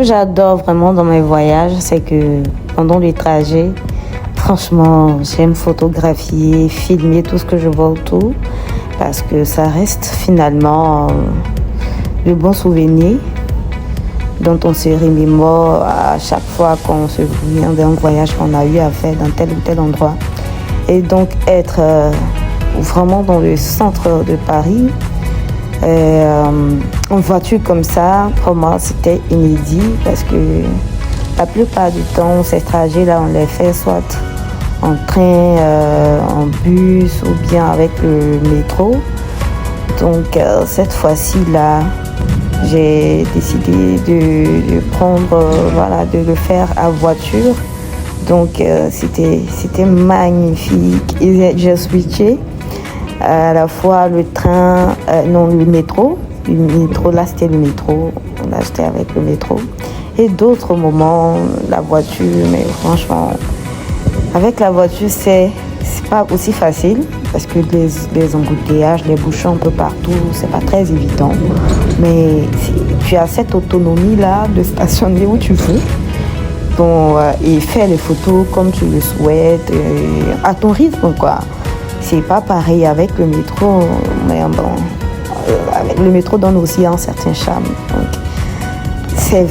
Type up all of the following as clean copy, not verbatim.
Ce que j'adore vraiment dans mes voyages, c'est que pendant les trajets, franchement, j'aime photographier, filmer tout ce que je vois autour parce que ça reste finalement de bons souvenirs dont on se remémore à chaque fois qu'on se souvient d'un voyage qu'on a eu à faire dans tel ou tel endroit. Et donc être vraiment dans le centre de Paris, en voiture comme ça, pour moi c'était inédit parce que la plupart du temps, ces trajets-là, on les fait soit en train, en bus ou bien avec le métro. Donc cette fois-ci-là, j'ai décidé de prendre, de le faire à voiture. Donc c'était magnifique. Et j'ai switché à la fois le train, non le métro. Le métro, là c'était le métro. Là j'étais avec le métro. Et d'autres moments, la voiture, mais franchement, avec la voiture, c'est pas aussi facile parce que les embouteillages, les bouchons un peu partout, c'est pas très évident. Mais tu as cette autonomie-là de stationner où tu veux. Bon, et faire les photos comme tu le souhaites, à ton rythme, quoi. C'est pas pareil avec le métro, mais bon, avec le métro donne aussi un certain charme. Donc,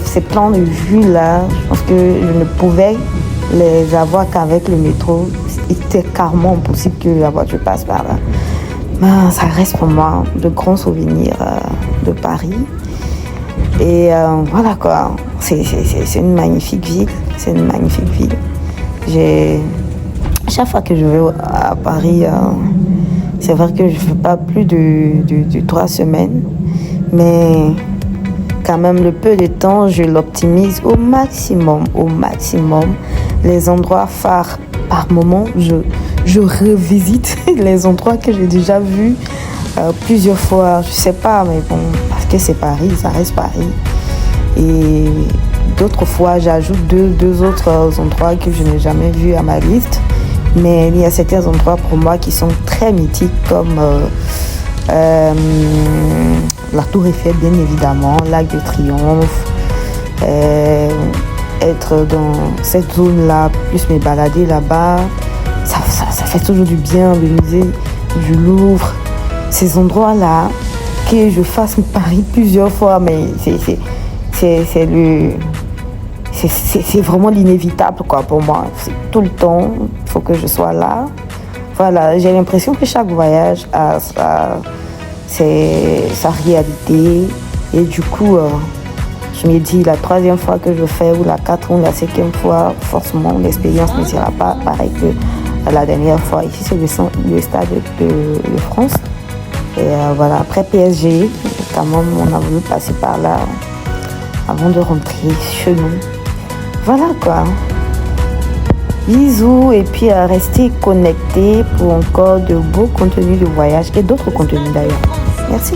ces plans de vue-là, je pense que je ne pouvais les avoir qu'avec le métro. C'était carrément impossible que la voiture passe par là. Ben, ça reste pour moi de grands souvenirs de Paris. Et voilà quoi, c'est une magnifique ville. C'est une magnifique ville. Chaque fois que je vais à Paris, c'est vrai que je ne fais pas plus de 3 semaines. Mais quand même, le peu de temps, je l'optimise au maximum. Les endroits phares, par moment, je revisite les endroits que j'ai déjà vus plusieurs fois. Je sais pas, mais bon, parce que c'est Paris, ça reste Paris. Et d'autres fois, j'ajoute deux autres endroits que je n'ai jamais vus à ma liste. Mais il y a certains endroits pour moi qui sont très mythiques, comme la Tour Eiffel, bien évidemment, l'Arc de Triomphe. Être dans cette zone-là, plus me balader là-bas, ça fait toujours du bien. Le musée du Louvre, ces endroits-là, que je fasse Paris plusieurs fois, mais c'est vraiment l'inévitable quoi pour moi. C'est tout le temps, il faut que je sois là. Voilà, j'ai l'impression que chaque voyage a sa réalité. Et du coup, je me dis la 3e fois que je fais, ou la 4e ou la 5e fois, forcément l'expérience ne sera pas pareille que la dernière fois. Ici, c'est le stade de France. Et voilà, après PSG, quand même, on a voulu passer par là avant de rentrer chez nous. Voilà quoi. Bisous et puis restez connectés pour encore de beaux contenus de voyage et d'autres contenus d'ailleurs. Merci.